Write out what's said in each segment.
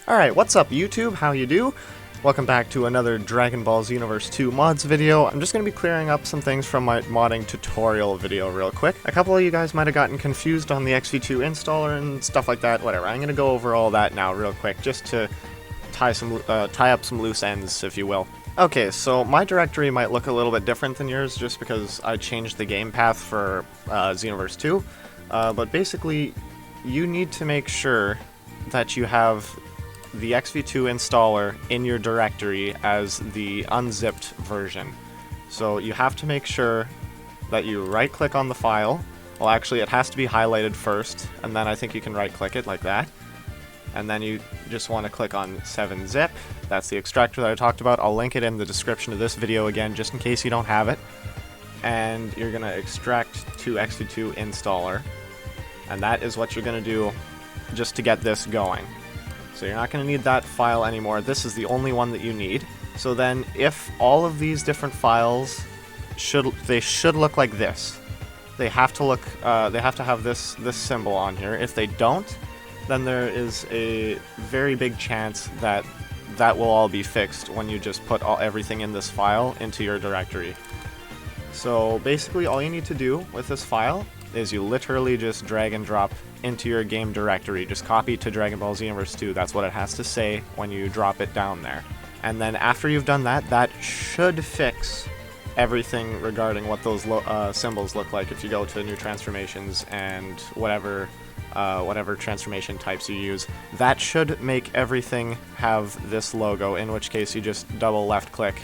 Alright, what's up YouTube? How you do? Welcome back to another Dragon Ball Xenoverse 2 mods video. I'm just going to be clearing up some things from my modding tutorial video real quick. A couple of you guys might have gotten confused on the XV2 installer and stuff like that, whatever. I'm going to go over all that now real quick, just to tie up some loose ends, if you will. Okay, so my directory might look a little bit different than yours just because I changed the game path for Xenoverse 2, but basically you need to make sure that you have the XV2 installer in your directory as the unzipped version. So you have to make sure that you right click on the file. Well, actually it has to be highlighted first, and then I think you can right click it like that. And then you just want to click on 7-zip. That's the extractor that I talked about. I'll link it in the description of this video again, just in case you don't have it. And you're going to extract to XV2 installer. And that is what you're going to do just to get this going. So you're not going to need that file anymore. This is the only one that you need. So then if all of these different files should look like this. They have to look they have to have this symbol on here. If they don't, then there is a very big chance that that will all be fixed when you just put everything in this file into your directory. So basically all you need to do with this file is you literally just drag and drop into your game directory. Just copy to Dragon Ball Xenoverse 2. That's what it has to say when you drop it down there. And then after you've done that, that should fix everything regarding what those symbols look like if you go to new transformations and whatever transformation types you use. That should make everything have this logo, in which case you just double left click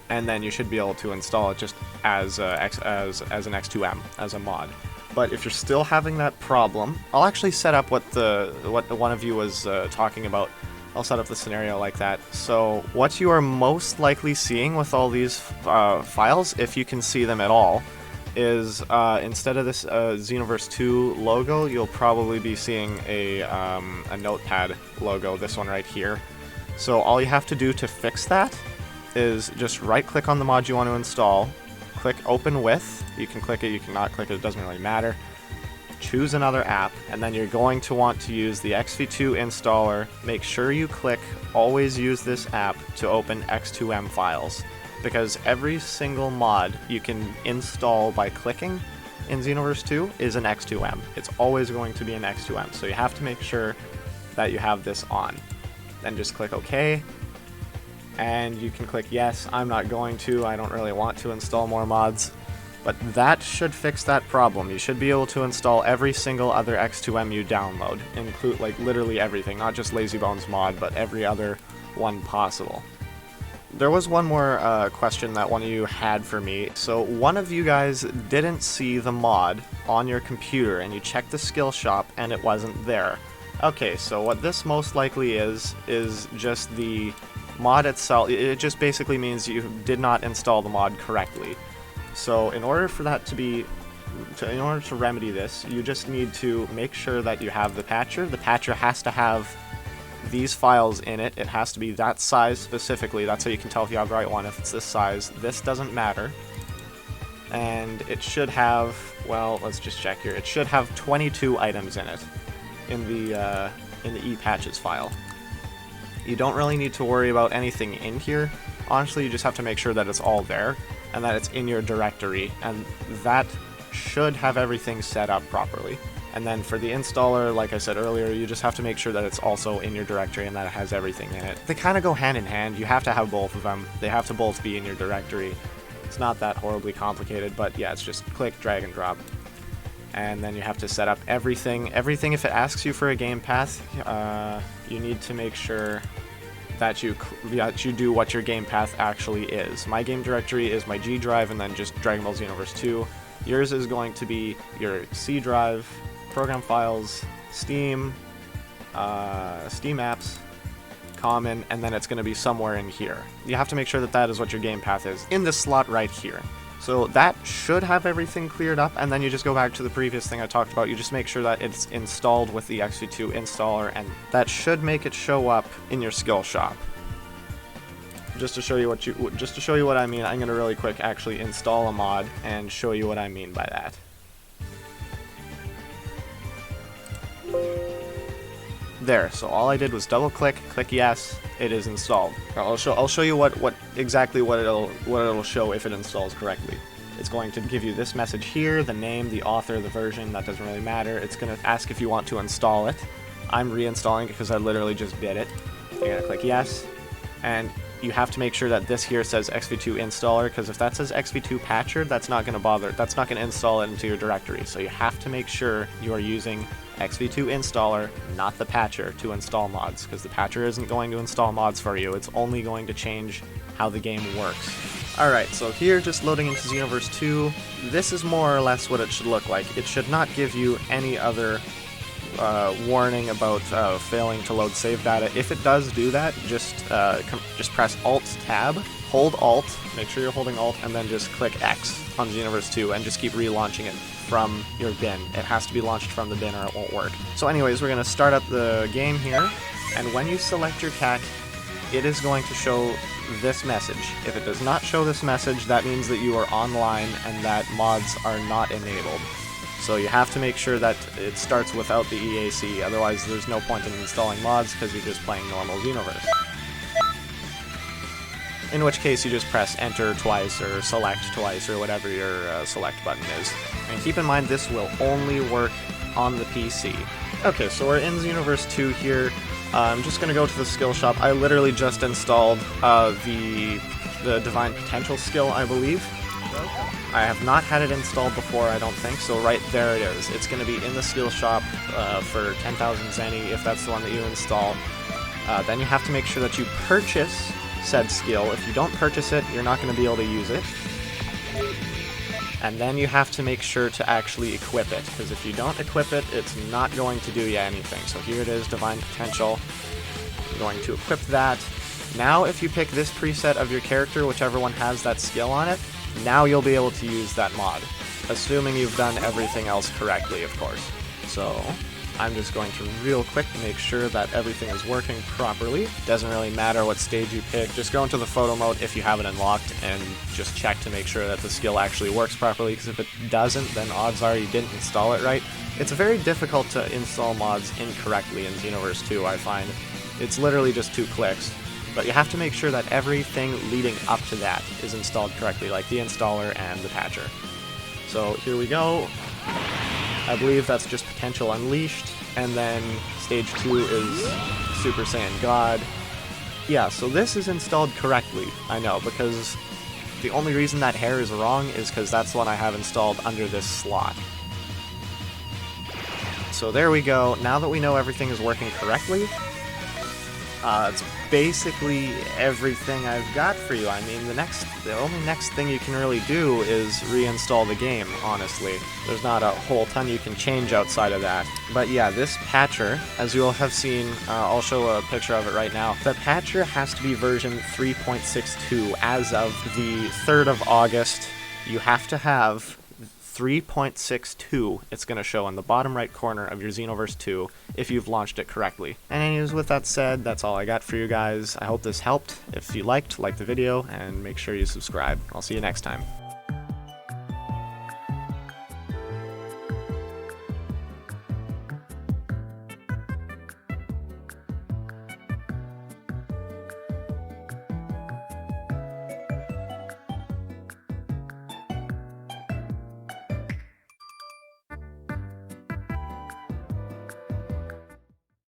and then you should be able to install it just as an X2M, as a mod. But if you're still having that problem, I'll actually set up what one of you was talking about. I'll set up the scenario like that. So what you are most likely seeing with all these files, if you can see them at all, is instead of this Xenoverse 2 logo, you'll probably be seeing a notepad logo, this one right here. So all you have to do to fix that is just right click on the mod you want to install, click open with, you can click it, you cannot click it, it doesn't really matter, choose another app, and then you're going to want to use the XV2 installer. Make sure you click always use this app to open X2M files, because every single mod you can install by clicking in Xenoverse 2 is an X2M. It's always going to be an X2M, so you have to make sure that you have this on. Then just click OK, and you can click yes. I'm not going to, I don't really want to install more mods, but that should fix that problem. You should be able to install every single other X2M you download, include like literally everything, not just Lazybones mod, but every other one possible. There was one more question that one of you had for me. So one of you guys didn't see the mod on your computer and you checked the skill shop and it wasn't there. Okay, so what this most likely is just the mod itself. It just basically means you did not install the mod correctly. So in order for that to be, in order to remedy this, you just need to make sure that you have the patcher. The patcher has to have these files in it. It has to be that size specifically. That's how you can tell if you have the right one, if it's this size. This doesn't matter. And it should have, well, let's just check here. It should have 22 items in it in the ePatches file. You don't really need to worry about anything in here. Honestly, you just have to make sure that it's all there and that it's in your directory, and that should have everything set up properly. And then for the installer, like I said earlier, you just have to make sure that it's also in your directory and that it has everything in it. They kind of go hand in hand. You have to have both of them. They have to both be in your directory. It's not that horribly complicated, but yeah, it's just click, drag, and drop. And then you have to set up everything. Everything, if it asks you for a game path, you need to make sure that you do what your game path actually is. My game directory is my G drive and then just Dragon Ball Xenoverse 2. Yours is going to be your C drive, program files, Steam, Steam apps, common, and then it's going to be somewhere in here. You have to make sure that that is what your game path is, in this slot right here. So that should have everything cleared up, and then you just go back to the previous thing I talked about. You just make sure that it's installed with the XV2 installer, and that should make it show up in your skill shop. Just to show you what I mean, I'm going to really quick actually install a mod and show you what I mean by that. There, so all I did was double click yes, it is installed. I'll show you exactly what it'll show if it installs correctly. It's going to give you this message here, the name, the author, the version, that doesn't really matter. It's going to ask if you want to install it. I'm reinstalling it because I literally just did it. You're going to click yes, and you have to make sure that this here says XV2 installer, because if that says XV2 patcher, that's not going to bother, that's not going to install it into your directory. So you have to make sure you are using XV2 installer, not the patcher, to install mods, because the patcher isn't going to install mods for you. It's only going to change how the game works. Alright, so here, just loading into Xenoverse 2, this is more or less what it should look like. It should not give you any other warning about failing to load save data. If it does do that, just press Alt-Tab, hold Alt, make sure you're holding Alt, and then just click X on Xenoverse 2, and just keep relaunching it from your bin. It has to be launched from the bin or it won't work. So anyways, we're going to start up the game here, and when you select your cat, it is going to show this message. If it does not show this message, that means that you are online and that mods are not enabled. So you have to make sure that it starts without the EAC, otherwise there's no point in installing mods because you're just playing normal Xenoverse. In which case you just press enter twice or select twice or whatever your select button is. And keep in mind this will only work on the PC. Okay, so we're in Xenoverse 2 here. I'm just going to go to the skill shop. I literally just installed the Divine Potential skill, I believe. I have not had it installed before, I don't think, so right there it is. It's going to be in the skill shop for 10,000 Zenny, if that's the one that you install. Then you have to make sure that you purchase said skill. If you don't purchase it, you're not going to be able to use it. And then you have to make sure to actually equip it, because if you don't equip it, it's not going to do you anything. So here it is, Divine Potential. I'm going to equip that. Now if you pick this preset of your character, whichever one has that skill on it, now you'll be able to use that mod, assuming you've done everything else correctly, of course. So I'm just going to real quick make sure that everything is working properly. Doesn't really matter what stage you pick, just go into the photo mode if you have it unlocked and just check to make sure that the skill actually works properly, because if it doesn't, then odds are you didn't install it right. It's very difficult to install mods incorrectly in Xenoverse 2, I find. It's literally just 2 clicks. But you have to make sure that everything leading up to that is installed correctly, like the installer and the patcher. So here we go. I believe that's just Potential Unleashed, and then Stage 2 is Super Saiyan God. Yeah, so this is installed correctly, I know, because the only reason that hair is wrong is because that's the one I have installed under this slot. So there we go. Now that we know everything is working correctly, it's basically everything I've got for you. I mean, the only next thing you can really do is reinstall the game, honestly. There's not a whole ton you can change outside of that. But yeah, this patcher, as you'll have seen, I'll show a picture of it right now. The patcher has to be version 3.62 as of the 3rd of August. You have to have 3.62, it's going to show in the bottom right corner of your Xenoverse 2 if you've launched it correctly. And anyways, with that said, that's all I got for you guys. I hope this helped. If you liked, like the video, and make sure you subscribe. I'll see you next time.